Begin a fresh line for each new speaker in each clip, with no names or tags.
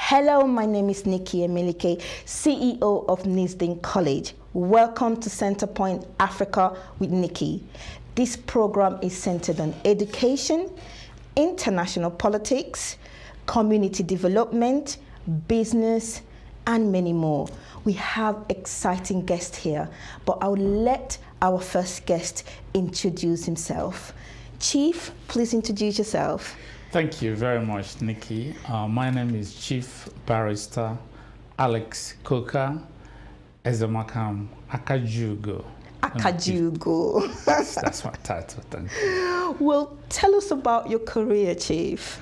Hello, my name is Nikki Emilike, CEO of Nisdin College. Welcome to Centerpoint Africa with Nikki. This program is centered on education, international politics, community development, business, and many more. We have exciting guests here, but I'll let our first guest introduce himself. Chief, please introduce yourself.
Thank you very much, Nikki. My name is Chief Barrister Alex Coker Ezemakam Akajugo.
Akajugo.
That's my title, thank you.
Well, tell us about your career, Chief.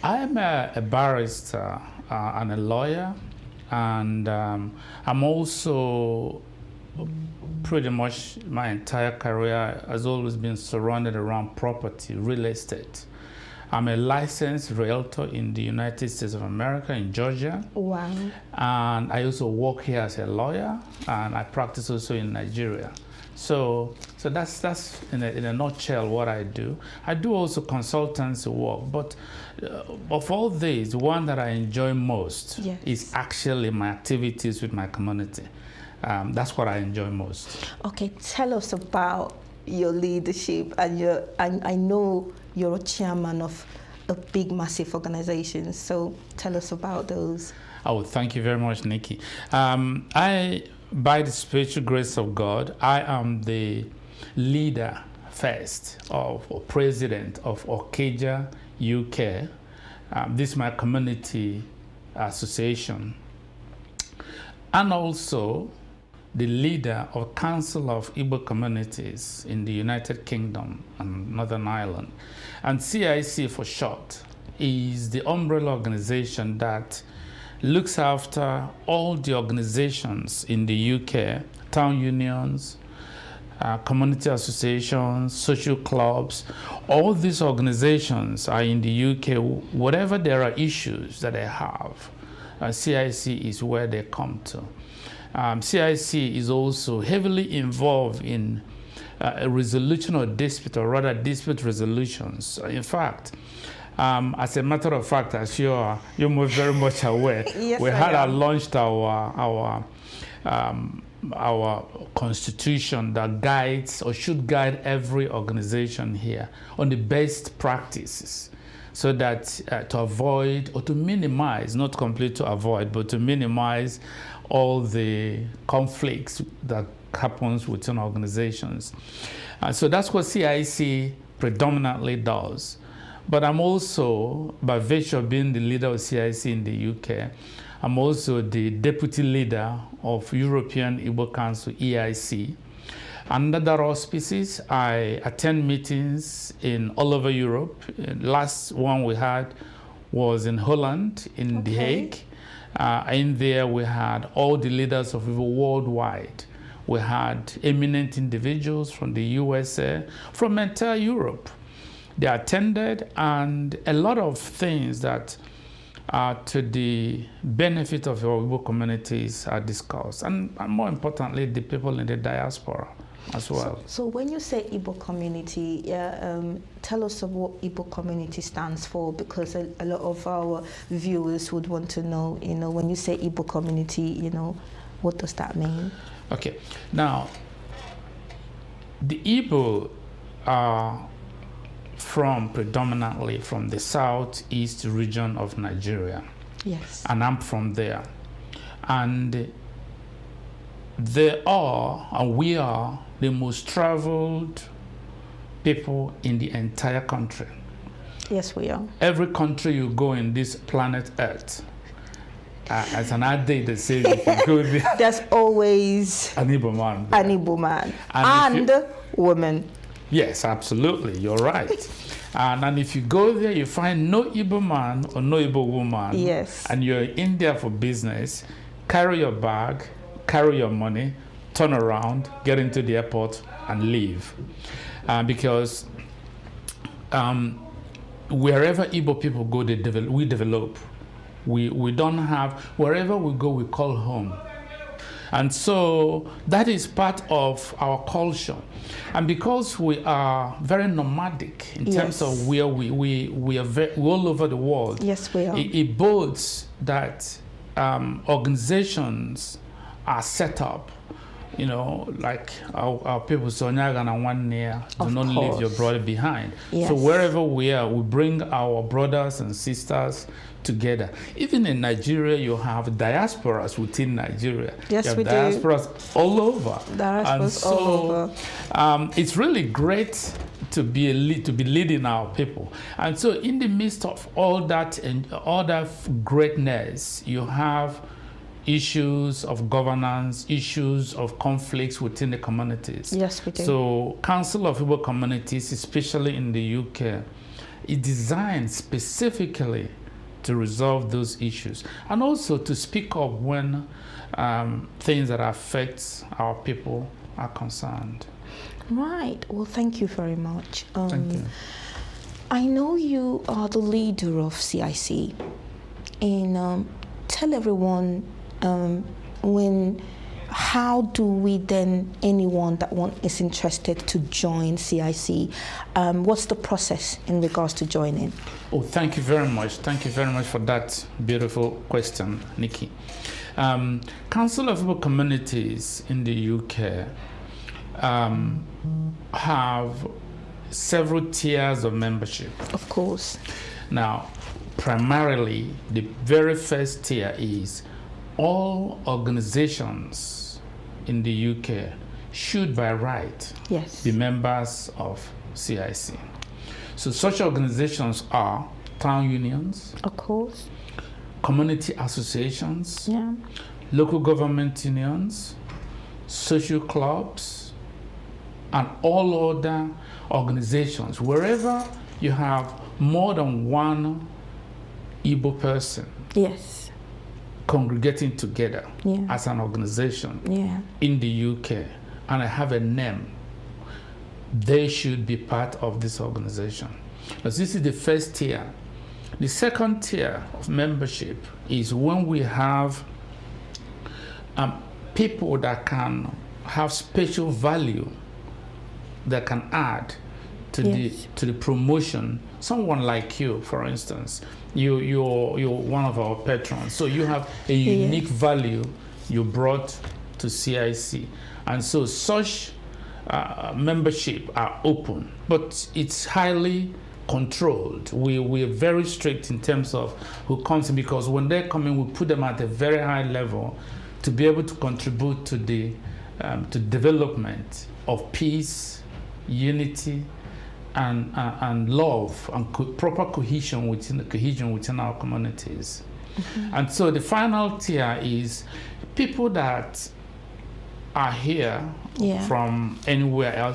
I am a barrister and a lawyer, and I'm also pretty much my entire career has always been surrounded around property, real estate. I'm a licensed realtor in the United States of America, in Georgia.
Wow.
And I also work here as a lawyer, and I practice also in Nigeria. So that's in a nutshell what I do. I do also consultancy work, but of all these, one that I enjoy most is actually my activities with my community. That's what I enjoy most.
Okay, tell us about your leadership, and I know you're a chairman of a big, massive organization. So tell us about those.
Oh, thank you very much, Nikki. By the spiritual grace of God, I am the leader first or president of Orcadia UK. This is my community association, and also the leader of Council of Igbo Communities in the United Kingdom and Northern Ireland. And CIC for short is the umbrella organization that looks after all the organizations in the UK, town unions, community associations, social clubs. All these organizations are in the UK. Whatever there are issues that they have, CIC is where they come to. CIC is also heavily involved in a resolution of dispute, or rather dispute resolutions. In fact, as a matter of fact, as you're very much aware,
yes,
we launched our constitution that guides or should guide every organization here on the best practices, so that to avoid or to minimize, not complete to avoid, but to minimize all the conflicts that happens within organizations. So that's what CIC predominantly does. But I'm also, by virtue of being the leader of CIC in the UK, I'm also the deputy leader of European Igbo Council, EIC. Under that auspices, I attend meetings in all over Europe. Last one we had was in Holland, in The Hague. In there, we had all the leaders of Igbo worldwide. We had eminent individuals from the USA, from entire Europe. They attended, and a lot of things that are to the benefit of our Igbo communities are discussed, and more importantly, the people in the diaspora as well.
So when you say Igbo community, tell us what Igbo community stands for, because a lot of our viewers would want to know, when you say Igbo community, what does that mean?
Okay, now, the Igbo are predominantly from the southeast region of Nigeria.
Yes.
And I'm from there. And we are the most traveled people in the entire country.
Yes, we are.
Every country you go in this planet Earth, as an adage they say, if you go there,
there's always
an Igbo man.
An Igbo man. And woman.
Yes, absolutely. You're right. And if you go there, you find no Igbo man or no Igbo woman.
Yes.
And you're in there for business, carry your bag, carry your money, turn around, get into the airport, and leave. Because wherever Igbo people go, we develop. We don't have, wherever we go, we call home. And so that is part of our culture. And because we are very nomadic in terms of where we are all over the world,
yes, we are.
It bodes that organizations are set up, you know, like our people say, do not leave your brother behind.
Yes.
So wherever we are, we bring our brothers and sisters together. Even in Nigeria, you have diasporas within Nigeria.
Yes,
you have
we do.
diasporas all over.
Diasporas all over.
It's really great to be leading our people. And so in the midst of all that and all that greatness, you have issues of governance, issues of conflicts within the communities.
Yes, we do.
So Council of Igbo Communities, especially in the UK, is designed specifically to resolve those issues and also to speak up when things that affect our people are concerned.
Right. Well, thank you very much.
Thank you.
I know you are the leader of CIC, and tell everyone how do we then, anyone that is interested to join CIC, what's the process in regards to joining?
Oh, thank you very much. Thank you very much for that beautiful question, Nikki. Council of Igbo Communities in the UK have several tiers of membership.
Of course.
Now, primarily, the very first tier is all organizations in the UK should by right be members of CIC. So such organizations are town unions,
of course,
community associations, local government unions, social clubs, and all other organizations. Wherever you have more than one Igbo person congregating together as an organization in the UK and have a name, they should be part of this organization. Because this is the first tier. The second tier of membership is when we have people that can have special value that can add to the promotion. Someone like you, for instance, you're one of our patrons, so you have a unique value you brought to CIC, and so such membership are open, but it's highly controlled. We're very strict in terms of who comes in, because when they come in, we put them at a very high level to be able to contribute to the to development of peace, unity, and love and proper cohesion within our communities. And so the final tier is people that are here from anywhere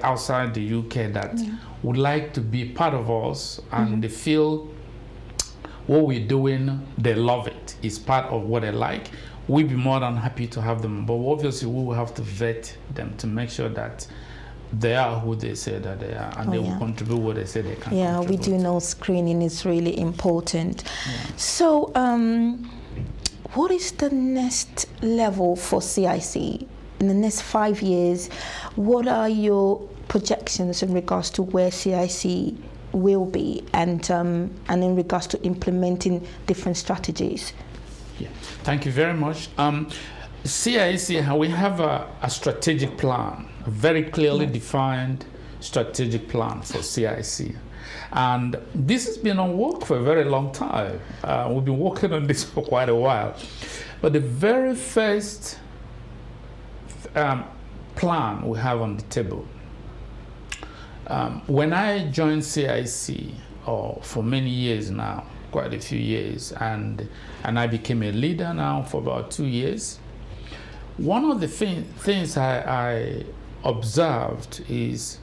outside the UK that would like to be part of us, and they feel what we're doing, they love it. It's part of what they like. We'd be more than happy to have them, but obviously we will have to vet them to make sure that they are who they say that they are, and they will contribute what they say they can contribute.
We do know screening is really important. So what is the next level for CIC in the next 5 years? What are your projections in regards to where CIC will be, and in regards to implementing different strategies?
Thank you very much. CIC, we have a strategic plan, a very clearly defined strategic plan for CIC. And this has been on work for a very long time. We've been working on this for quite a while. But the very first plan we have on the table, when I joined CIC, for many years now, quite a few years, and I became a leader now for about 2 years, one of the things I observed is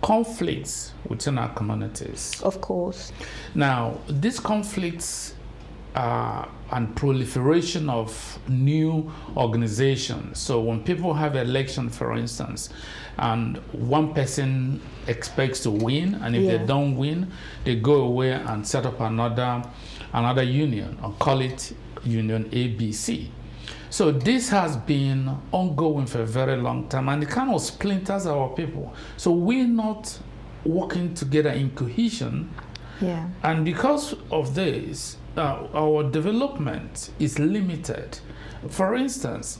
conflicts within our communities.
Of course.
Now, these conflicts and proliferation of new organizations. So when people have election, for instance, and one person expects to win, and if they don't win, they go away and set up another union, or call it Union ABC. So this has been ongoing for a very long time, and it kind of splinters our people. So we're not working together in cohesion.
Yeah.
And because of this, our development is limited. For instance,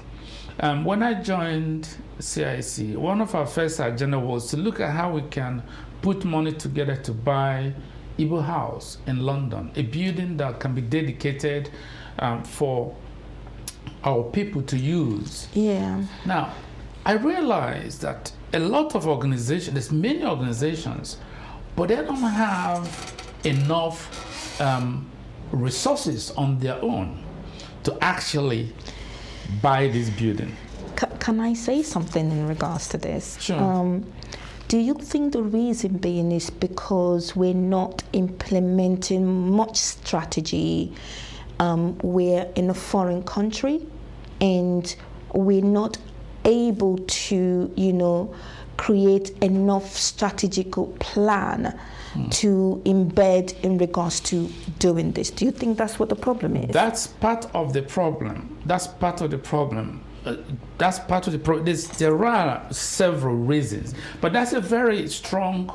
when I joined CIC, one of our first agenda was to look at how we can put money together to buy Igbo House in London, a building that can be dedicated for our people to use.
Yeah.
Now, I realized that a lot of organizations, there's many organizations, but they don't have enough resources on their own to actually buy this building.
Can I say something in regards to this?
Sure.
Do you think the reason being is because we're not implementing much strategy? We're in a foreign country and we're not able to, create enough strategical plan to embed in regards to doing this. Do you think that's what the problem is?
That's part of the problem. That's part of the problem. There are several reasons, but that's a very strong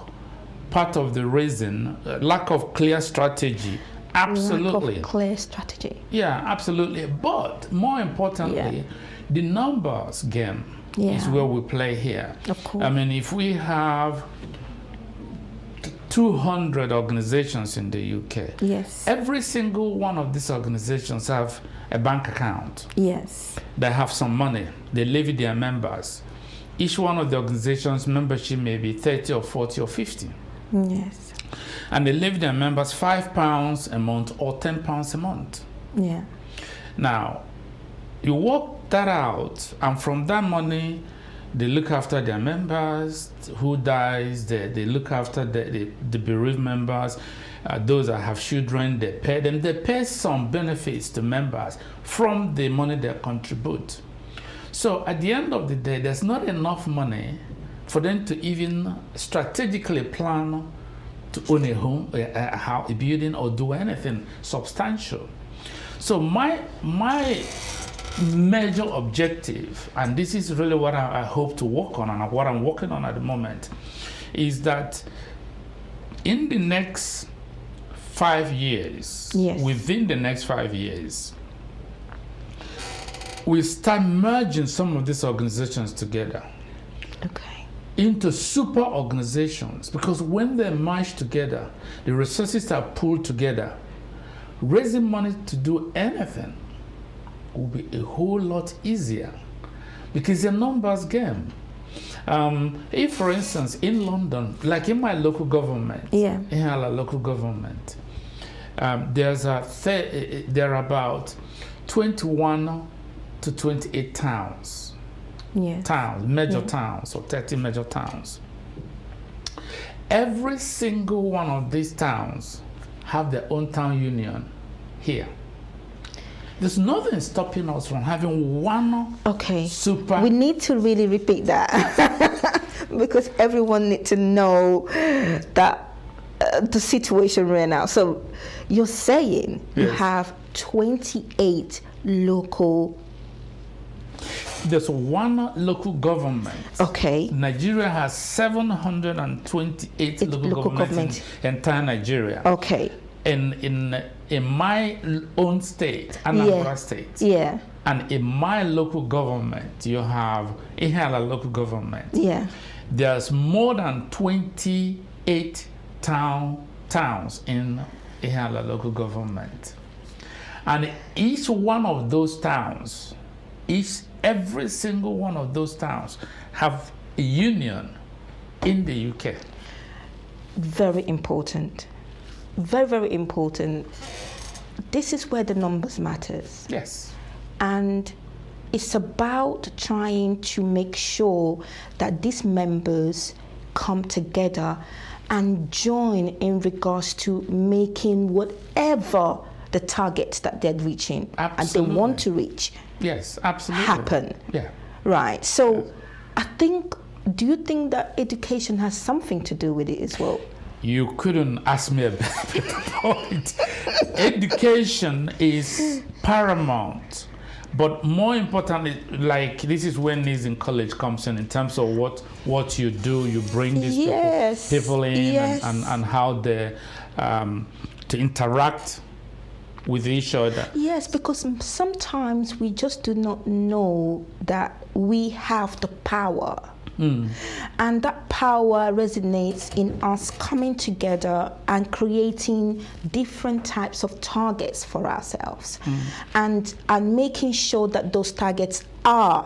part of the reason. Lack of clear strategy. Absolutely.
Lack of clear strategy.
Yeah, absolutely. But more importantly, the numbers game is where we play here.
Of course.
I mean, if we have 200 organizations in the UK,
yes,
every single one of these organizations have a bank account.
Yes.
They have some money. They levy their members. Each one of the organizations' membership may be 30 or 40 or 50.
Yes.
And they levy their members £5 a month or £10 a month.
Yeah.
Now, you work that out, and from that money, they look after their members. Who dies, they look after the bereaved members. Those that have children, they pay them. They pay some benefits to members from the money they contribute. So at the end of the day, there's not enough money for them to even strategically plan to own a home, a building, or do anything substantial. So my major objective, and this is really what I hope to work on and what I'm working on at the moment, is that in the next 5 years, within the next 5 years, we start merging some of these organizations together into super organizations, because when they merge together, the resources are pulled together. Raising money to do anything will be a whole lot easier because it's a numbers game. If, for instance, in London, like in my local government, in our local government, there are about 21 to 28 towns, major towns, or 30 major towns. Every single one of these towns have their own town union here. There's nothing stopping us from having one super...
We need to really repeat that because everyone needs to know that the situation right now. So you're saying you have 28 local...
There's one local government. Nigeria has 728 local governments in entire Nigeria. In my own state, Anambra State, and in my local government, you have Ihiala local government. There's more than 28 towns in Ihiala local government, and each one of those towns, every single one of those towns have a union in the UK.
Very important. Very, very important. This is where the numbers matters.
Yes.
And it's about trying to make sure that these members come together and join in regards to making whatever the targets that they're reaching and they want to reach.
Yes, absolutely.
Happen.
Yeah.
Right. So I think, do you think that education has something to do with it as well?
You couldn't ask me a better point. Education is paramount, But more importantly, like this is when Nisdin College comes in terms of what you do. You bring these people in and how they to interact with each other.
Yes, because sometimes we just do not know that we have the power. And that power resonates in us coming together and creating different types of targets for ourselves, and making sure that those targets are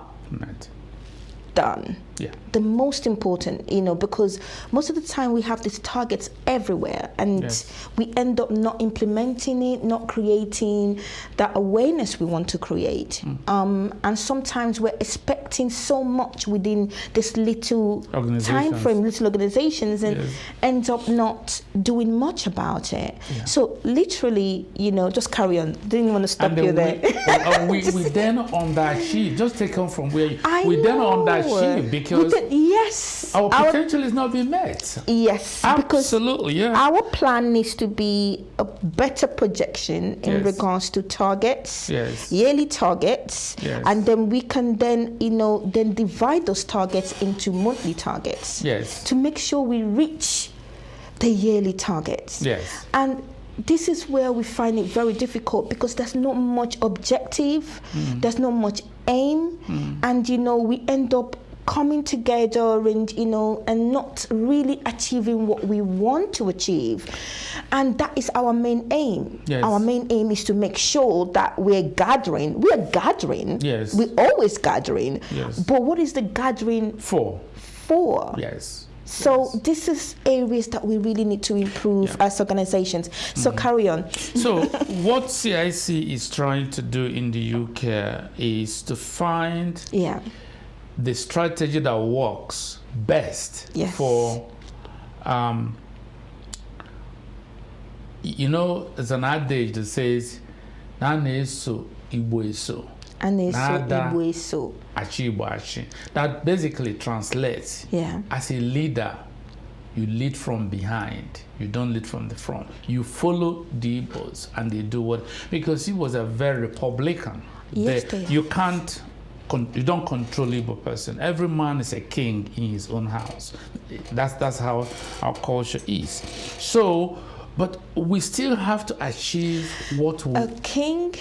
done.
Yeah.
The most important, because most of the time we have these targets everywhere, and we end up not implementing it, not creating that awareness we want to create. And sometimes we're expecting so much within this little time frame, little organizations, and ends up not doing much about it. Yeah. So literally, just carry on. Didn't want to stop you there.
We then underachieve. Just take on from where we then underachieve because our potential is not being met.
Yes,
absolutely.
Because our plan needs to be a better projection in regards to targets, yearly targets, and then we can then divide those targets into monthly targets. To make sure we reach the yearly targets. And this is where we find it very difficult because there's not much objective, there's not much aim, and we end up coming together and not really achieving what we want to achieve. And that is our main aim. Our main aim is to make sure that we're gathering. We're always gathering. But what is the gathering for? So this is areas that we really need to improve as organizations. So carry on.
So what CIC is trying to do in the UK is to find the strategy that works best for, there's an adage that says, "Naneso Igbo eso." That basically translates as a leader, you lead from behind, you don't lead from the front. You follow the Igbos and they do what, because he was a very Republican. You don't control Igbo person. Every man is a king in his own house. That's how our culture is. So, but we still have to achieve what we...
A king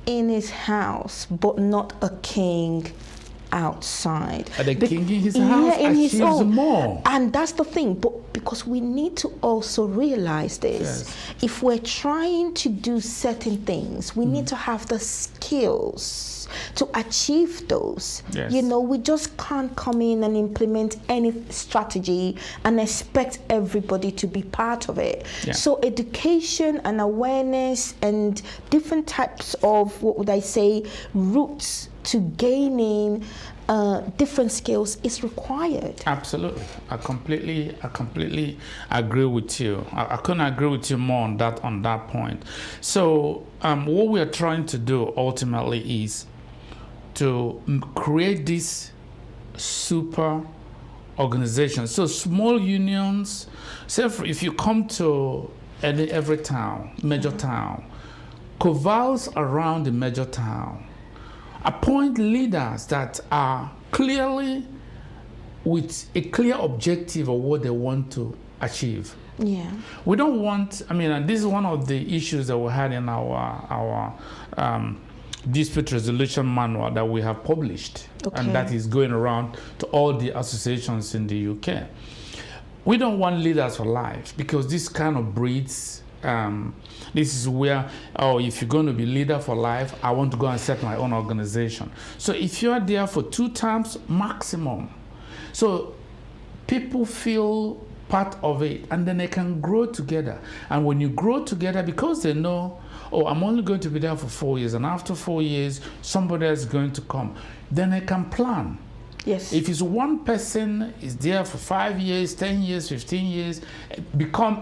in his house, but not a king outside.
The king in his house achieves more.
And that's the thing, but because we need to also realize this. If we're trying to do certain things, we need to have the skills to achieve those. We just can't come in and implement any strategy and expect everybody to be part of it. So education and awareness and different types of, routes to gaining different skills is required.
Absolutely. I completely agree with you. I couldn't agree with you more on that point. So what we are trying to do ultimately is to create this super organization. So small unions, say if you come to every town, major town, converse around the major town, appoint leaders that are clearly with a clear objective of what they want to achieve. We don't want, and this is one of the issues that we had in our dispute resolution manual that we have published, and that is going around to all the associations in the UK. We don't want leaders for life, because this kind of breeds, this is where, if you're going to be leader for life, I want to go and set my own organization. So if you are there for 2 terms maximum, so people feel part of it, and then they can grow together. And when you grow together, because they know, I'm only going to be there for 4 years, and after 4 years, somebody else is going to come, then they can plan. If it's one person is there for 5 years, 10 years, 15 years,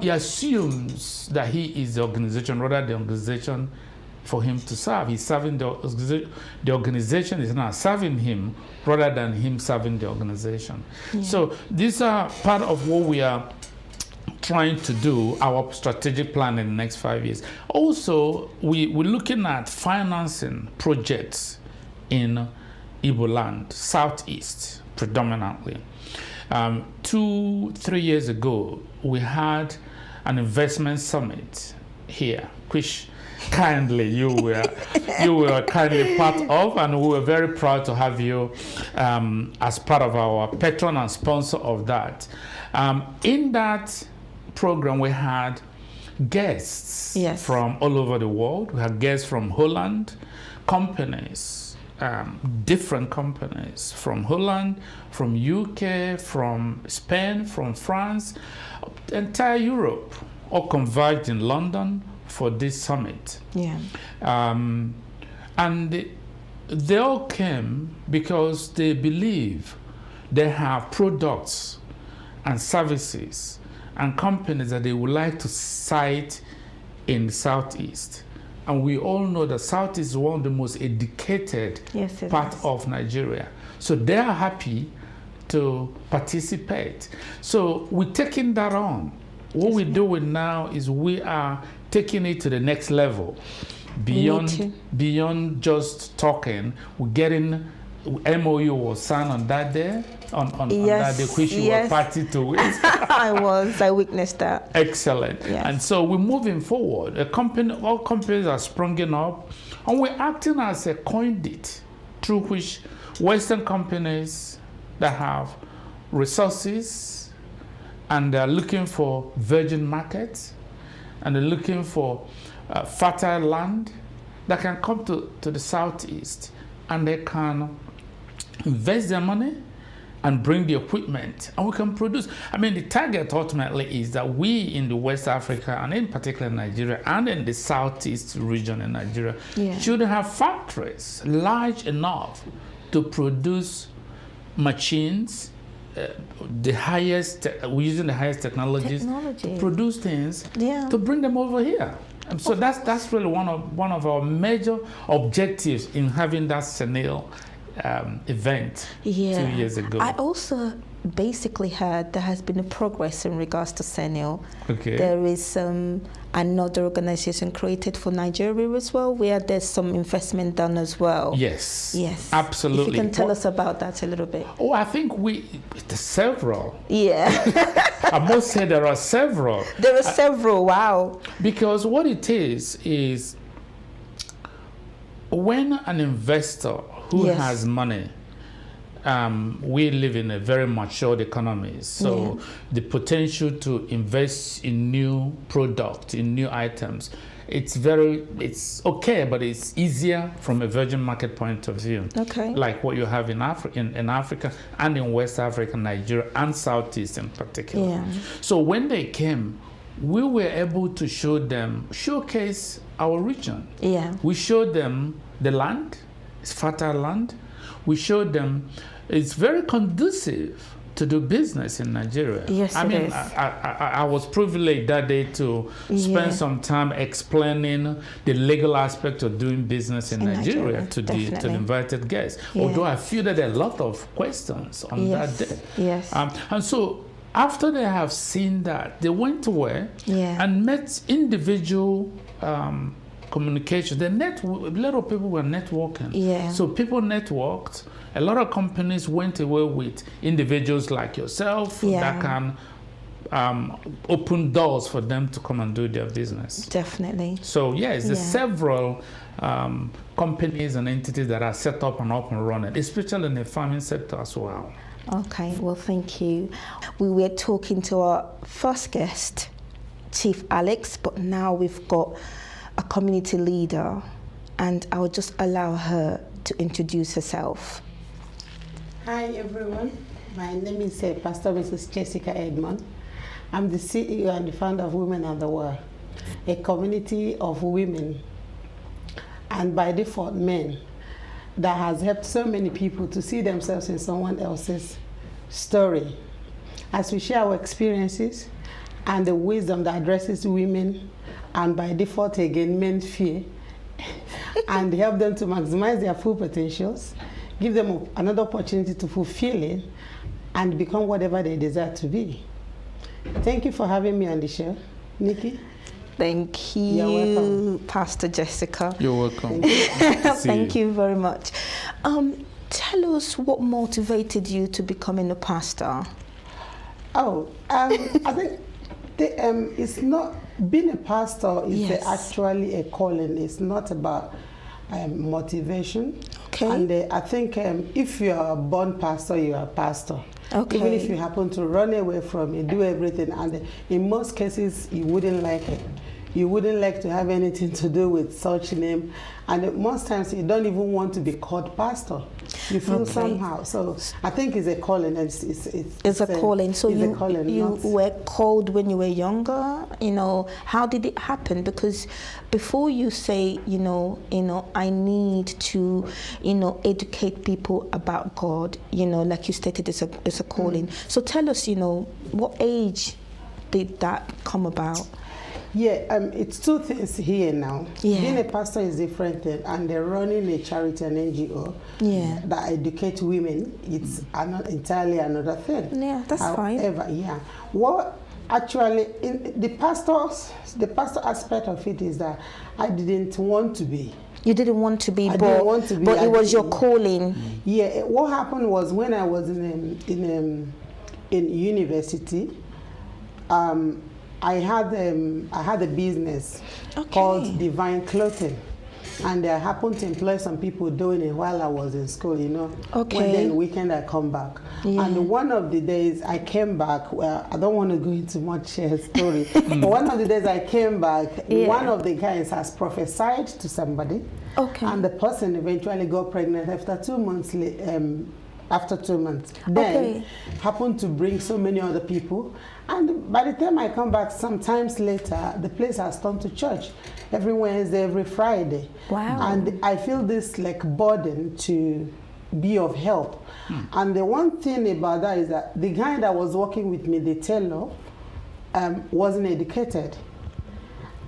he assumes that he is the organization rather than the organization for him to serve. He's serving the organization is not serving him rather than him serving the organization. So these are part of what we are trying to do, our strategic plan in the next 5 years. Also, we're looking at financing projects in Igbo land, Southeast predominantly. 2-3 years ago, we had an investment summit here, which kindly you were kindly part of, and we were very proud to have you as part of our patron and sponsor of that. In that program, we had guests from all over the world. We had guests from Holland, companies, different companies from Holland, from UK, from Spain, from France, entire Europe, all converged in London for this summit.
Yeah.
And they all came because they believe they have products and services and companies that they would like to cite in the Southeast. And we all know that Southeast is one of the most educated part of Nigeria. So they are happy to participate. So we're taking that on. What we're doing now is we are taking it to the next level. Beyond just talking, we're getting MOU was signed on that day, on that day, which you were party to it.
I witnessed that.
Excellent. Yes. And so we're moving forward. All companies are springing up, and we're acting as a conduit through which Western companies that have resources and they're looking for virgin markets and they're looking for fertile land that can come to the Southeast, and they can invest their money and bring the equipment, and we can produce. I mean, the target ultimately is that we in the West Africa, and in particular Nigeria, and in the Southeast region in Nigeria, should have factories large enough to produce machines, we're using the highest technologies to produce things, to bring them over here. And so that's really one of our major objectives in having that Senil event 2 years ago.
I also basically heard there has been a progress in regards to Senil.
Okay.
There is another organization created for Nigeria as well, where there's some investment done as well.
Yes.
Yes.
Absolutely.
If you can tell us about that a little bit.
Oh, I think there's several.
Yeah.
I must say there are several.
There are several, wow.
Because what it is when an investor who has money, we live in a very matured economy, so the potential to invest in new products, in new items, it's okay, but it's easier from a virgin market point of view.
Okay.
Like what you have in Africa and in West Africa, Nigeria, and Southeast in particular.
Yeah.
So when they came, we were able to showcase our region.
Yeah.
We showed them the land, it's fertile land. We showed them it's very conducive to do business in Nigeria.
Yes,
I mean, I was privileged that day to spend some time explaining the legal aspect of doing business in Nigeria to the invited guests. Although I fielded a lot of questions on that day.
Yes.
And so after they have seen that, they went away and met individual communication. A lot of people were networking.
Yeah.
So people networked. A lot of companies went away with individuals like yourself that can open doors for them to come and do their business.
Definitely.
So there's several companies and entities that are set up and running, especially in the farming sector as well.
Okay, well, thank you. We were talking to our first guest, Chief Alex, but now we've got a community leader, and I'll just allow her to introduce herself.
Hi everyone, my name is Pastor Mrs. Jessica Edmond. I'm the CEO and the founder of Women and the World, a community of women and by default men that has helped so many people to see themselves in someone else's story. As we share our experiences and the wisdom that addresses women and by default again men's fear and help them to maximize their full potentials, give them another opportunity to fulfill it and become whatever they desire to be. Thank you for having me on the show, Nikki.
Thank
You're
you,
welcome.
Pastor Jessica.
You're welcome.
Thank you very much. Tell us what motivated you to becoming a pastor.
Oh, I think it's not being a pastor is
Yes.
actually a calling. It's not about motivation.
Okay.
And I think if you are a born pastor, you are a pastor.
Okay.
Even if you happen to run away from it, do everything, and in most cases you wouldn't like it. You wouldn't like to have anything to do with such name, and most times you don't even want to be called pastor. You feel
Okay.
somehow. So I think it's a calling. It's
It's a calling. So
it's a calling,
you
not-
were called when you were younger. How did it happen? Because before you say, I need to, educate people about God. Like you stated, it's a calling. So tell us, what age did that come about?
Yeah, it's two things here now.
Yeah.
Being a pastor is different, and they're running a charity and NGO
Yeah.
that educate women. It's entirely another thing.
Yeah, that's fine.
However, yeah, what actually in the pastor aspect of it is that I didn't want to be.
You didn't want to be,
I
but,
didn't want to be.
but
I
it was your
didn't-
calling.
Yeah, what happened was when I was in university, I had a business
Okay.
called Divine Clothing, and I happened to employ some people doing it while I was in school.
Okay.
When then weekend I come back,
Yeah.
and one of the days I came back. Well, I don't want to go into much story, but one of the days I came back,
Yeah.
one of the guys has prophesied to somebody.
Okay.
And the person eventually got pregnant after 2 months. After 2 months, then
Okay.
happened to bring so many other people, and by the time I come back, sometimes later, the place has turned to church every Wednesday, every Friday.
Wow.
And I feel this like burden to be of help. And the one thing about that is that the guy that was working with me, the tailor, wasn't educated,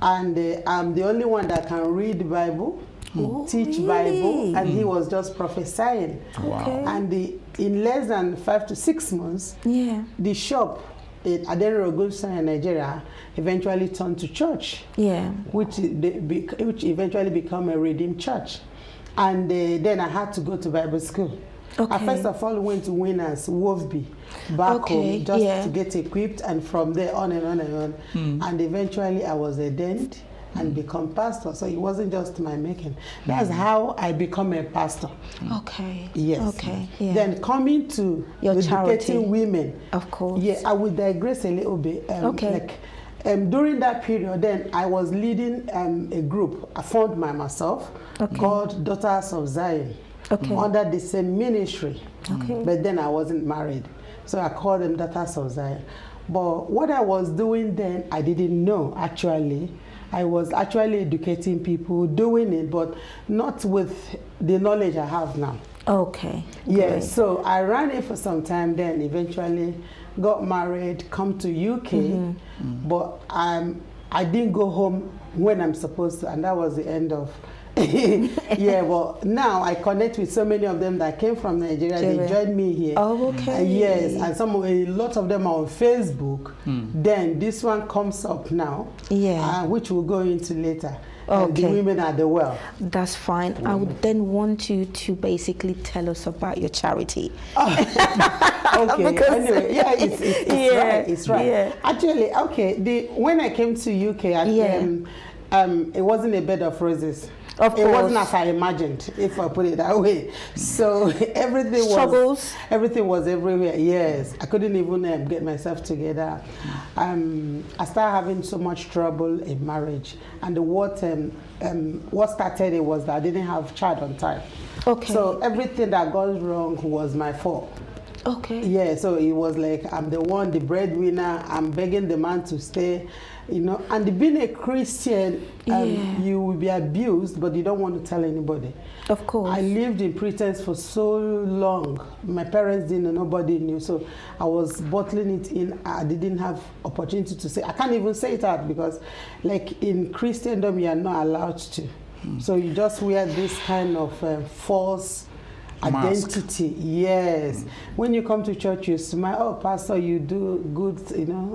and I'm the only one that can read the Bible.
Oh,
Teach
really?
Bible, and he was just prophesying.
Okay.
And in less than 5 to 6 months,
Yeah.
the shop in Adenrogunsa in Nigeria eventually turned to church,
Yeah.
which eventually became a redeemed church. And then I had to go to Bible school.
Okay.
I first of all went to Winners, Wolfby, back
Okay,
home, just
yeah.
to get equipped, and from there on and on and on. And eventually I was ordained and become pastor. So it wasn't just my making. That's how I become a pastor.
Okay.
Yes.
Okay. Yeah.
Then coming to
Your charity.
educating women.
Of course.
Yeah, I will digress a little bit.
Okay.
During that period, then I was leading a group I formed by myself
Okay.
called Daughters of Zion,
Okay.
under the same ministry.
Okay.
But then I wasn't married, so I called them Daughters of Zion. But what I was doing then, I didn't know actually. I was actually educating people, doing it, but not with the knowledge I have now.
Okay.
Yeah,
Great.
so I ran it for some time, then eventually got married, come to UK, but I didn't go home when I'm supposed to, and that was the end of. Yeah, but now I connect with so many of them that came from Nigeria. They
Nigeria.
joined me here.
Oh, okay.
Yes, and a lot of them are on Facebook. Then this one comes up now,
Yeah.
which we'll go into later.
Okay.
The women at the well.
That's fine. I would then want you to basically tell us about your charity.
Okay.
Because-
Anyway, yeah, it's
Yeah,
right. It's right.
yeah.
Actually, okay. When I came to UK, it wasn't a bed of roses.
Of
It wasn't
course.
as I imagined, if I put it that way. So
Struggles.
everything was everywhere. Yes, I couldn't even get myself together. I started having so much trouble in marriage, and what started it was that I didn't have child on time.
Okay.
So everything that got wrong was my fault.
Okay.
Yeah, so it was like I'm the one, the breadwinner. I'm begging the man to stay, And being a Christian,
Yeah.
you will be abused, but you don't want to tell anybody.
Of course.
I lived in pretense for so long. My parents didn't know, nobody knew, so I was bottling it in. I didn't have opportunity to say. I can't even say it out because, like in Christendom, you are not allowed to. So you just wear this kind of false identity. Yes. When you come to church, you smile. Oh, pastor, you do good,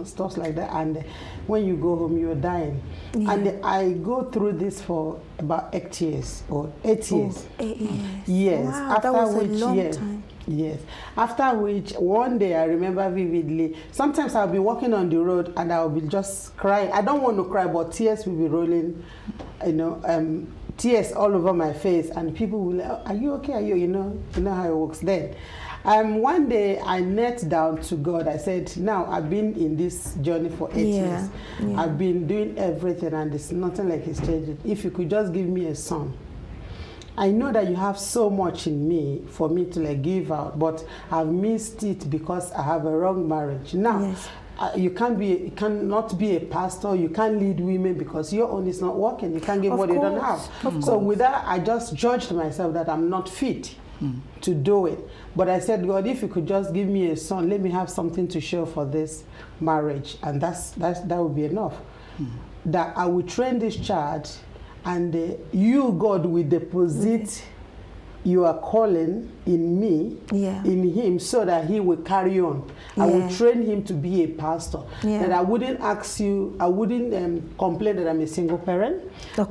stuff like that. And when you go home, you're dying.
Yeah.
And I go through this for about 8 years or 8 years.
8 years.
Yes.
Wow,
After
that was
which,
a long time.
Yes. After which, one day I remember vividly. Sometimes I'll be walking on the road and I'll be just crying. I don't want to cry, but tears will be rolling. Tears all over my face, and people will like, are you okay? Are you know how it works then. One day I knelt down to God. I said, now I've been in this journey for 8 years.
Yeah.
I've been doing everything and it's nothing like it's changing. If you could just give me a son. I know that you have so much in me for me to like give out, but I've missed it because I have a wrong marriage. Now,
Yes.
You cannot be a pastor. You can't lead women because your own is not working. You can't give
Of
what you don't
course,
have. So with that, I just judged myself that I'm not fit to do it. But I said, God, if you could just give me a son, let me have something to show for this marriage, and that would be enough. That I will train this child, and you, God, will deposit your calling in me, in him, so that he will carry on. I will train him to be a pastor. That I wouldn't ask you, I wouldn't complain that I'm a single parent.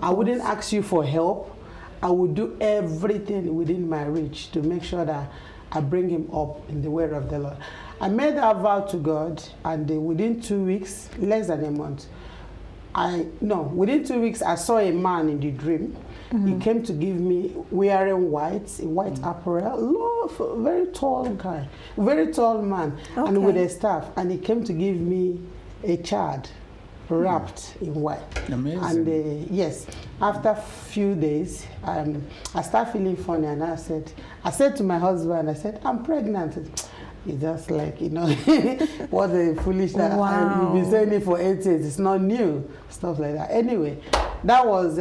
I wouldn't ask you for help. I would do everything within my reach to make sure that I bring him up in the way of the Lord. I made that vow to God, and within 2 weeks, less than a month, within 2 weeks, I saw a man in the dream. He came to give me, wearing white apparel, very tall guy, very tall man, and with a staff. And he came to give me a child wrapped in white.
Amazing.
And yes, after a few days, I started feeling funny, and I said to my husband, I said, I'm pregnant. It's just like, what a foolish that
Wow.
you've been saying it for 8 years. It's not new, stuff like that. Anyway, that was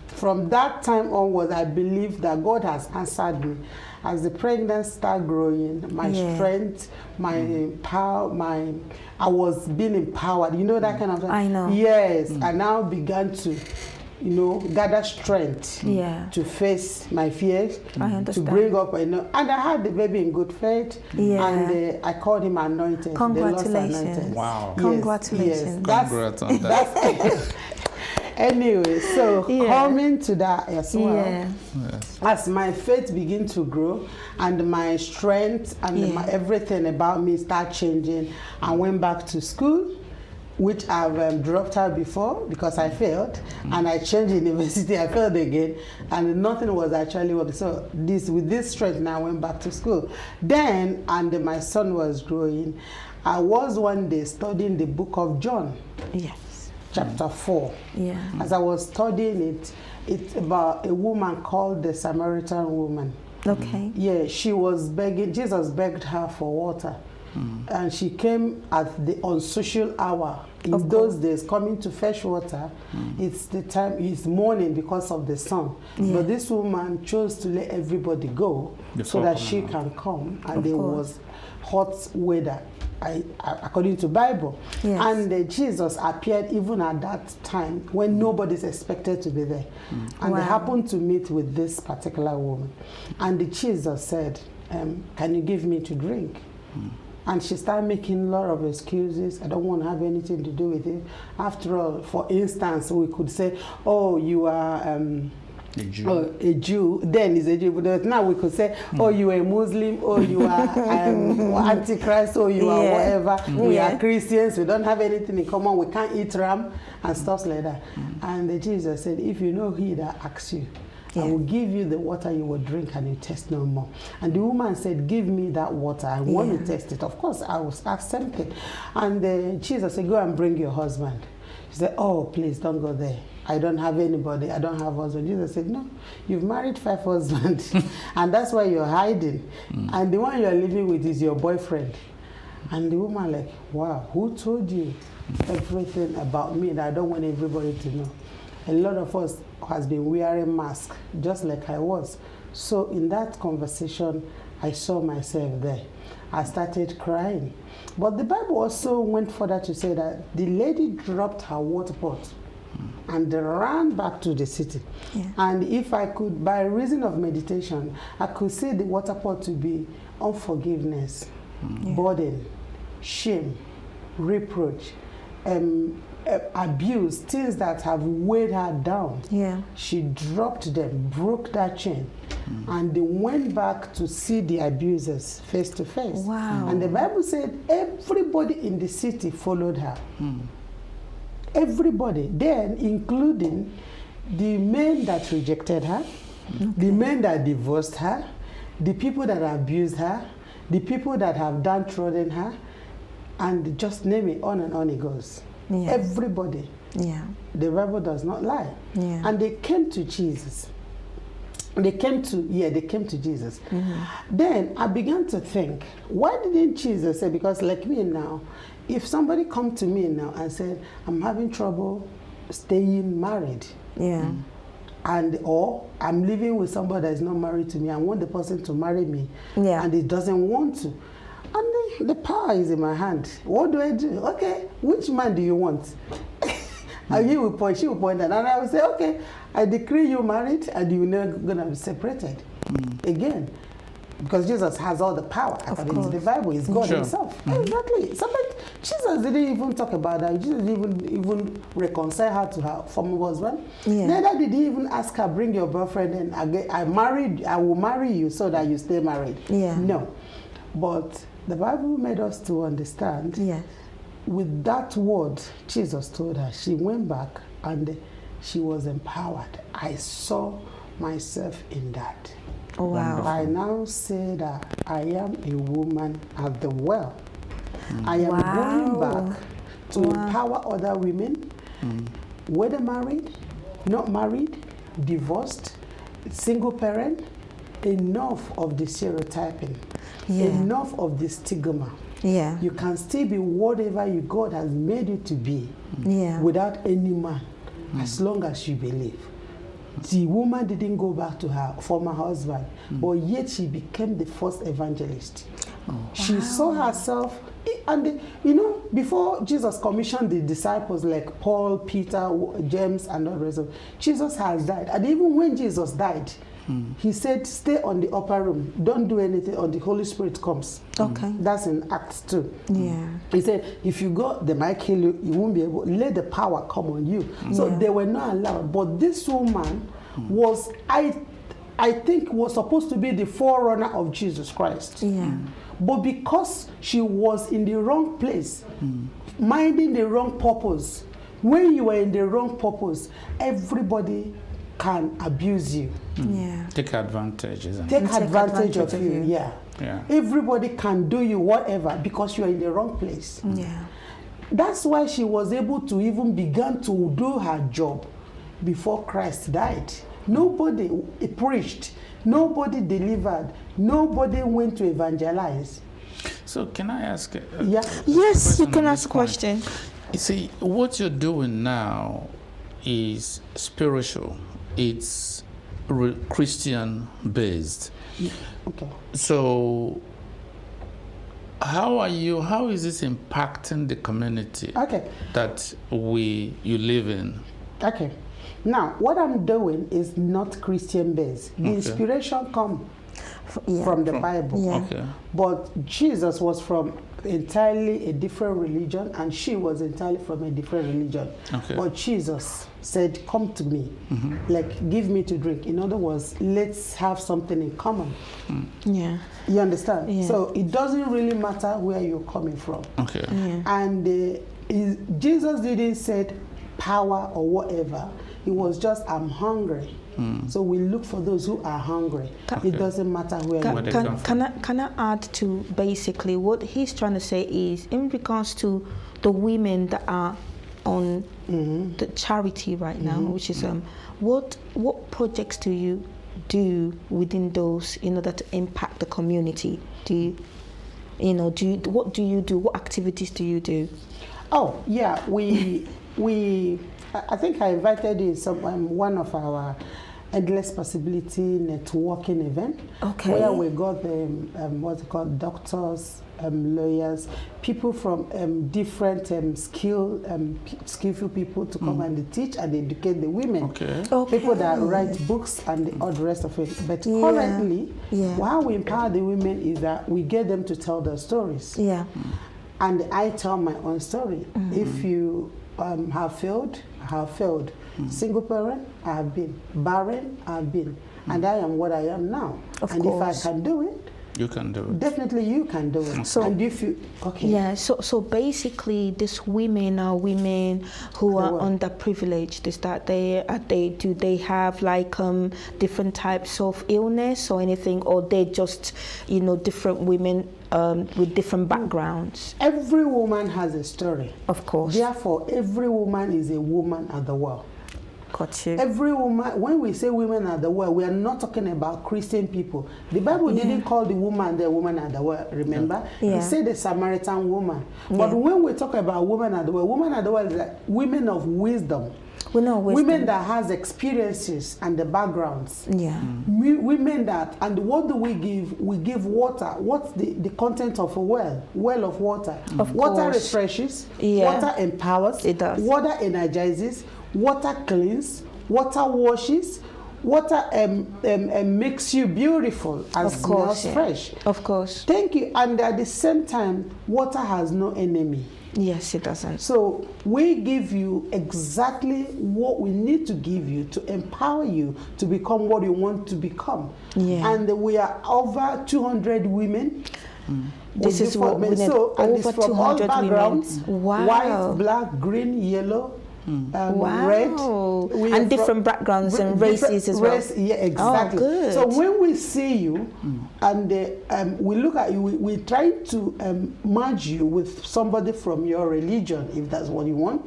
from that time onwards. I believe that God has answered me. As the pregnancy started growing, my strength, my power, I was being empowered. You know that kind of thing. I
know.
Yes, I now began to, gather strength to face my fears, to bring up, and I had the baby in good faith, and I called him anointed.
Congratulations.
The Lord's anointed.
Wow.
Yes,
Congratulations.
Yes,
Congrats on that.
anyway, so coming to that as well,
Yes.
as my faith began to grow and my strength and everything about me started changing, I went back to school, which I've dropped out before because I failed, and I changed university, I failed again, and nothing was actually working. So with this strength now, I went back to school. Then, and my son was growing, I was one day studying the book of John. Chapter 4. As I was studying it, it's about a woman called the Samaritan woman.
Okay.
Yeah, she was begging, Jesus begged her for water. And she came at the unsocial hour. In those days, coming to fetch water, it's the time, it's morning because of the sun. But this woman chose to let everybody go so that she can come. And there was hot weather, according to Bible. And Jesus appeared even at that time when nobody's expected to be there. And they happened to meet with this particular woman. And Jesus said, can you give me to drink? And she started making a lot of excuses. I don't want to have anything to do with it. After all, for instance, we could say, oh, you are
a Jew.
Oh, a Jew. Then is a Jew. But now we could say, oh, you are a Muslim, or you are Antichrist, or you are whatever. We are Christians. We don't have anything in common. We can't eat ram and stuff like that. And Jesus said, if you know he that asks you, I will give you the water you will drink and you taste no more. And the woman said, give me that water. I want to taste it. Of course, I was accepted. And Jesus said, go and bring your husband. She said, oh, please don't go there. I don't have anybody. I don't have a husband. Jesus said, no, you've married 5 husbands. And that's why you're hiding. And the one you're living with is your boyfriend. And the woman like, wow, who told you everything about me that I don't want everybody to know? A lot of us has been wearing masks, just like I was. So in that conversation, I saw myself there. I started crying. But the Bible also went further to say that the lady dropped her water pot and they ran back to the city.
Yeah.
And if I could, by reason of meditation, I could see the water pot to be unforgiveness, burden, shame, reproach, abuse, things that have weighed her down.
Yeah.
She dropped them, broke that chain, and they went back to see the abusers face to face.
Wow.
And the Bible said everybody in the city followed her. Everybody, then including the men that rejected her, the men that divorced her, the people that abused her, the people that have downtrodden her, and just name it, on and on it goes.
Yeah.
Everybody.
Yeah.
The Bible does not lie.
Yeah.
And they came to Jesus. They came to Jesus. Then I began to think, why didn't Jesus say, because like me now, if somebody come to me now and said, I'm having trouble staying married,
Yeah.
and or I'm living with somebody that is not married to me, I want the person to marry me,
Yeah.
and he doesn't want to, and the power is in my hand. What do I do? Okay, which man do you want? And he will point, she will point, and I will say, okay, I decree you married, and you're not gonna be separated again. Because Jesus has all the power, according to the Bible. He's God himself. Exactly. Jesus didn't even talk about that. Jesus didn't even reconcile her to her former husband.
Yeah.
Neither did he even ask her, bring your boyfriend and I will marry you so that you stay married.
Yeah.
No. But the Bible made us to understand,
Yes.
with that word Jesus told her, she went back and she was empowered. I saw myself in that.
Oh, wow.
I now say that I am a woman at the well. I am going back to empower other women, whether married, not married, divorced, single parent. Enough of the stereotyping, enough of the stigma.
Yeah.
You can still be whatever God has made you to be without any man, as long as you believe. The woman didn't go back to her former husband, but yet she became the first evangelist. She saw herself, and before Jesus commissioned the disciples like Paul, Peter, James, and all the rest of them, Jesus has died. And even when Jesus died, he said, stay on the upper room, don't do anything until the Holy Spirit comes.
Okay.
That's in Acts 2.
Yeah.
He said, if you go, they might kill you, you won't be able, let the power come on you. So they were not allowed. But this woman was, I think, was supposed to be the forerunner of Jesus Christ.
Yeah.
But because she was in the wrong place, minding the wrong purpose, when you are in the wrong purpose, everybody can abuse you.
Yeah.
Take advantage, isn't it?
Take advantage of you. Yeah. Everybody can do you whatever because you are in the wrong place.
Yeah.
That's why she was able to even begin to do her job before Christ died. Nobody preached, nobody delivered, nobody went to evangelize.
So can I ask?
Yes, you can ask a question.
You see, what you're doing now is spiritual. It's Christian based.
Okay.
So how is this impacting the community that you live in?
Okay. Now, what I'm doing is not Christian based. The inspiration comes from the Bible.
Yeah.
Okay.
But Jesus was from entirely a different religion, and she was entirely from a different religion.
Okay.
But Jesus said, come to me, like give me to drink. In other words, let's have something in common.
Yeah.
You understand?
Yeah.
So it doesn't really matter where you're coming from.
Okay.
Yeah.
And Jesus didn't say power or whatever. It was just, I'm hungry. So we look for those who are hungry. It doesn't matter where you come from.
Can I add to basically what he's trying to say is in regards to the women that are on the charity right now, which is what projects do you do within those in order to impact the community? What do you do? What activities do you do?
Oh yeah, we I think I invited you one of our Endless Possibility networking event, where we got the what's it called, doctors, lawyers, people from different skillful people to come and teach and educate the women.
Okay.
People that write books and all the rest of it. But currently, how we empower the women is that we get them to tell their stories.
Yeah.
And I tell my own story. If you have failed, I have failed. Single parent, I have been. Barren, I have been. And I am what I am now.
Of
and
course.
if I can do it,
You can do it.
definitely you can do it.
So-
and if you, okay.
Yeah, so basically, these women are women who are underprivileged. Is that do they have like different types of illness or anything, or they just different women with different backgrounds?
Every woman has a story.
Of course.
Therefore, every woman is a woman at the well.
Got you.
Every woman, when we say women at the well, we are not talking about Christian people. The Bible didn't call the woman at the well, remember?
Yeah.
It said the Samaritan woman. But when we talk about women at the well is like women of wisdom.
We know wisdom.
Women that has experiences and the backgrounds.
Yeah.
Women that, and what do we give? We give water. What's the content of a well? Well of water.
Of
water
course.
refreshes.
Yeah.
Water empowers.
It does.
Water energizes. Water cleans. Water washes. Water makes you beautiful and
Of course.
smells fresh.
Of course.
Thank you. And at the same time, water has no enemy.
Yes, it doesn't.
So we give you exactly what we need to give you to empower you to become what you want to become.
Yeah.
And we are over 200 women.
This is what we need.
So, and
Over
it's from all
200
backgrounds,
women. Wow.
white, black, green, yellow,
Wow.
red. We are
And different backgrounds and races as well.
Yeah, exactly.
Oh, good.
So when we see you and we look at you, we try to merge you with somebody from your religion, if that's what you want.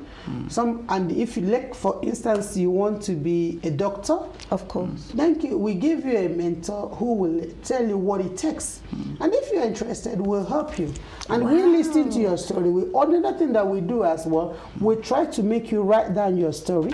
And if you like, for instance, you want to be a doctor,
Of course.
thank you. We give you a mentor who will tell you what it takes. And if you're interested, we'll help you. And we listen to your story. Another thing that we do as well, we try to make you write down your story.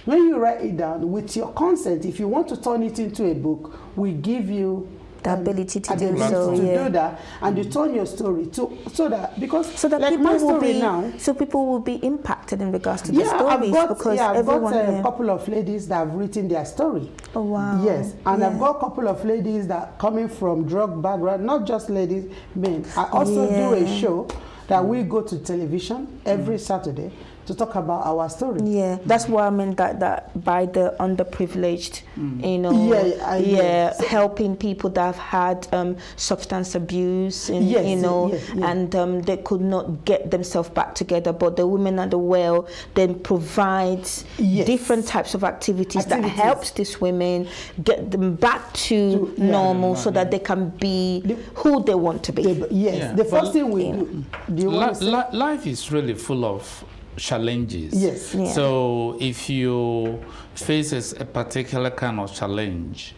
When you write it down, with your consent, if you want to turn it into a book, we give you
The ability to
an
do
ability
so,
to
yeah.
do that, and you turn your story so that
So that
like
people
my
will
story
be
now.
so people will be impacted in regards to the
Yeah,
stories because
I've
everyone
got a
yeah.
couple of ladies that have written their story.
Oh wow.
Yes, and
Yeah.
I've got a couple of ladies that are coming from drug background, not just ladies, men. I also do a
Yeah.
show that we go to television every Saturday to talk about our story.
Yeah, that's what I mean. That by the underprivileged,
Yes.
helping people that have had substance abuse, and
Yes, yes.
and they could not get themselves back together. But the women at the well then provides
Yes.
different types of activities that
Activities.
helps these women get them back to
yeah.
normal, so that they can be who they want to be.
Yes,
Yeah,
the
but-
first thing we do. Do you want to say?
Life is really full of challenges.
Yes.
Yeah.
So if you face a particular kind of challenge,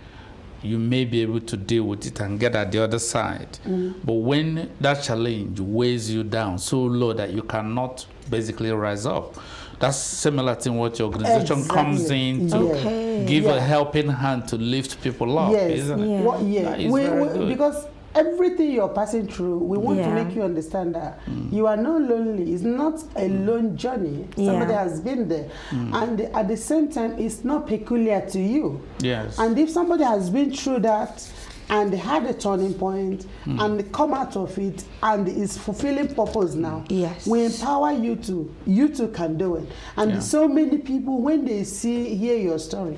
you may be able to deal with it and get at the other side. But when that challenge weighs you down so low that you cannot basically rise up, that's similar to what your organization comes
Exactly.
in to
Okay.
give
Yeah.
a helping hand to lift people up,
Yes,
isn't it?
Yeah.
What, yeah.
That is very good.
Because everything you're passing through, we want to
Yeah.
make you understand that you are not lonely. It's not a lone journey. Somebody
Yeah.
has been there. And at the same time, it's not peculiar to you.
Yes.
And if somebody has been through that and had a turning point and come out of it and is fulfilling purpose now,
Yes.
we empower you too can do it. And
Yeah.
so many people, when they hear your story,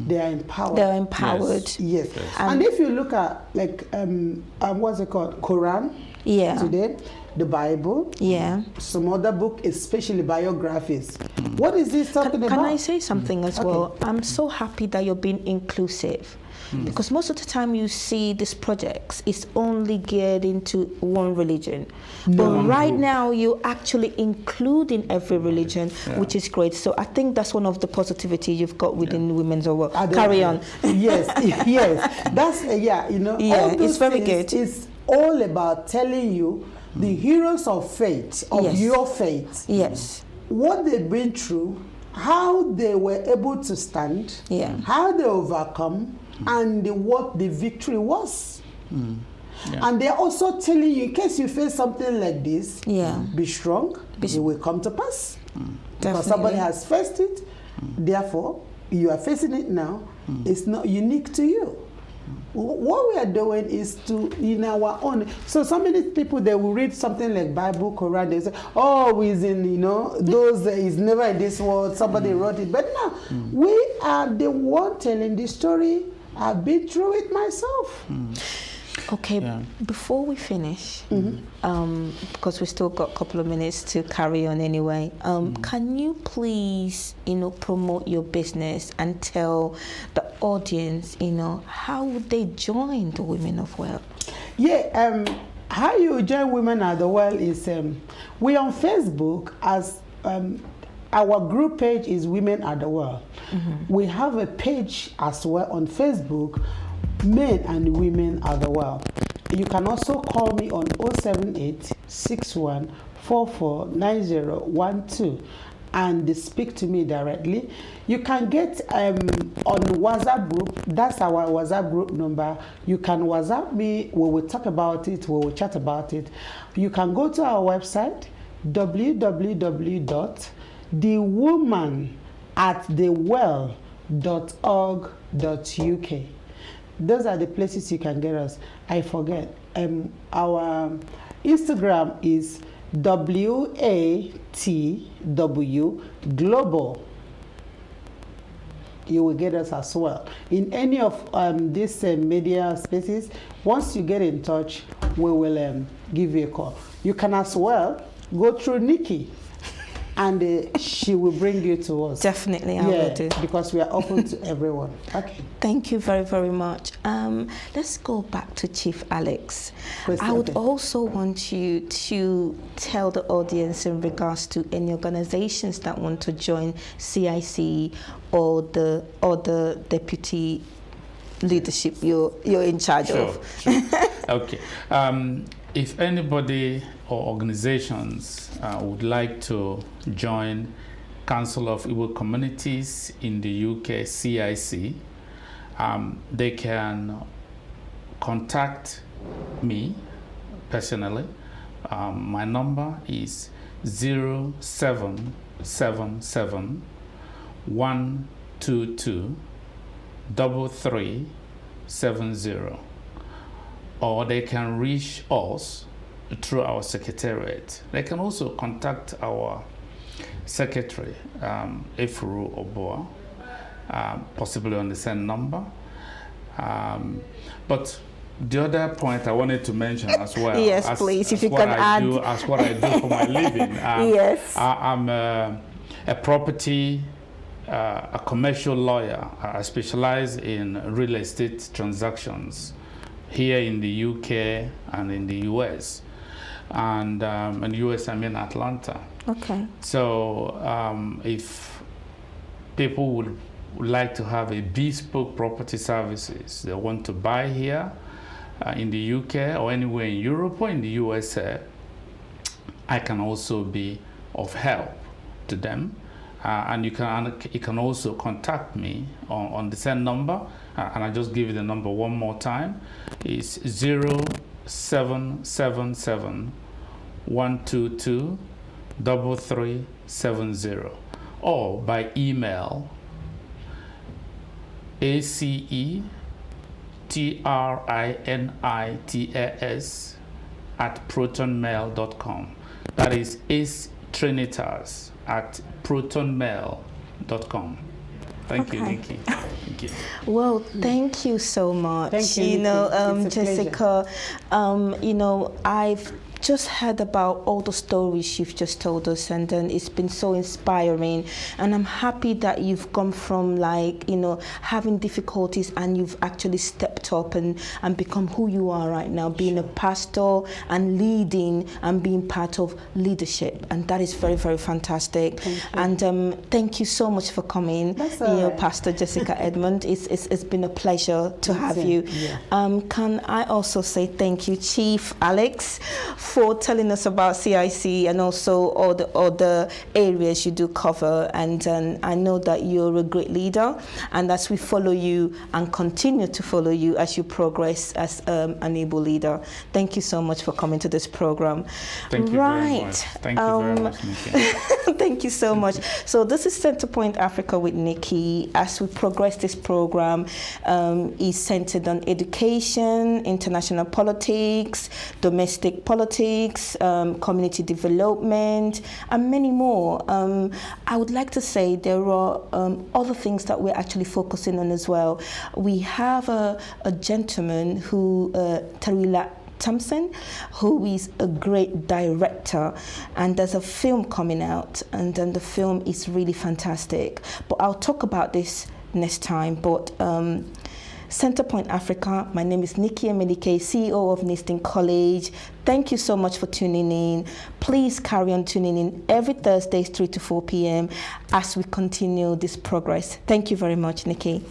they are empowered.
They're empowered.
Yes.
And-
And if you look at like what's it called? Quran
Yeah.
today, the Bible,
Yeah.
some other book, especially biographies. What is this talking
Can
about?
I say something as well? I'm so happy that you're being inclusive. Because most of the time you see these projects, it's only geared into one religion. But right now you're actually including every religion, which is great. So I think that's one of the positivity you've got within Women's World.
I don't
Carry
know.
on.
Yes, yes. That's
Yeah,
all
it's
those
very
things
good.
It's all about telling you the heroes of faith, of
Yes.
your faith,
Yes.
what they've been through, how they were able to stand,
Yeah.
how they overcome, and what the victory was.
Yeah.
And they're also telling you, in case you face something like this, be strong, it will come to pass. Because somebody has faced it, therefore, you are facing it now, it's not unique to you. What we are doing is to, in our own, so many people, they will read something like Bible, Quran, they say, oh, he's in, you know, those, he's never in this world, somebody wrote it. But no, we are the one telling the story. I've been through it myself.
Okay, before we finish, because we still got a couple of minutes to carry on anyway, can you please, promote your business and tell the audience, how would they join the Women of Well?
Yeah, how you join Women of the Well is, we on Facebook as, our group page is Women at the Well. We have a page as well on Facebook, Men and Women at the Well. You can also call me on 078-6144-9012 and speak to me directly. You can get on WhatsApp group, that's our WhatsApp group number. You can WhatsApp me, we will talk about it, we will chat about it. You can go to our website, www.thewomanatthewell.org.uk. Those are the places you can get us. I forget. Our Instagram is WATW Global. You will get us as well. In any of these media spaces, once you get in touch, we will give you a call. You can as well go through Nikki, and she will bring you to us.
Definitely, I will do.
Because we are open to everyone. Okay.
Thank you very, very much. Let's go back to Chief Alex. I would also want you to tell the audience in regards to any organizations that want to join CIC or the deputy leadership you're in charge of.
Sure. Okay. If anybody or organizations would like to join Council of Igbo Communities in the UK, CIC, they can contact me personally. My number is 0777 122 3370. Or they can reach us through our secretariat. They can also contact our secretary, Efuru Oboa, possibly on the same number. But the other point I wanted to mention as well.
Yes, please, if you can add.
As what I do for my living.
Yes.
I'm a property, a commercial lawyer. I specialize in real estate transactions here in the UK and in the US. And in the US, I'm in Atlanta.
Okay. So
if people would like to have a bespoke property services, they want to buy here in the UK or anywhere in Europe or in the USA, I can also be of help to them. And you can also contact me on the same number, and I just give you the number one more time. It's 0777 122 3370, or by email acetrinitaS@protonmail.com. That is acetrinitaS@protonmail.com. Thank you, Nikki. Thank you.
Well, thank you so much.
Thank you,
Jessica. I've just heard about all the stories you've just told us, and then it's been so inspiring, and I'm happy that you've gone from having difficulties and you've actually stepped up and become who you are right now, being a pastor and leading and being part of leadership, and that is very, very fantastic. And thank you so much for coming.
That's all right.
Pastor Jessica Edmond. It's been a pleasure to have you.
Yeah.
Can I also say thank you, Chief Alex, for telling us about CIC and also all the other areas you do cover. And I know that you're a great leader, and as we follow you and continue to follow you as you progress as an able leader. Thank you so much for coming to this program.
Thank you very much. Thank you very much, Nikki.
Thank you so much. So this is Centerpoint Africa with Nikki. As we progress, this program is centered on education, international politics, domestic politics, community development, and many more. I would like to say there are other things that we're actually focusing on as well. We have a gentleman who, Tarila Thompson, who is a great director, and there's a film coming out, and then the film is really fantastic. But I'll talk about this next time. But Centerpoint Africa, my name is Nikki Emelike, CEO of Nisdin College. Thank you so much for tuning in. Please carry on tuning in every Thursday, 3 to 4 p.m. as we continue this progress. Thank you very much, Nikki.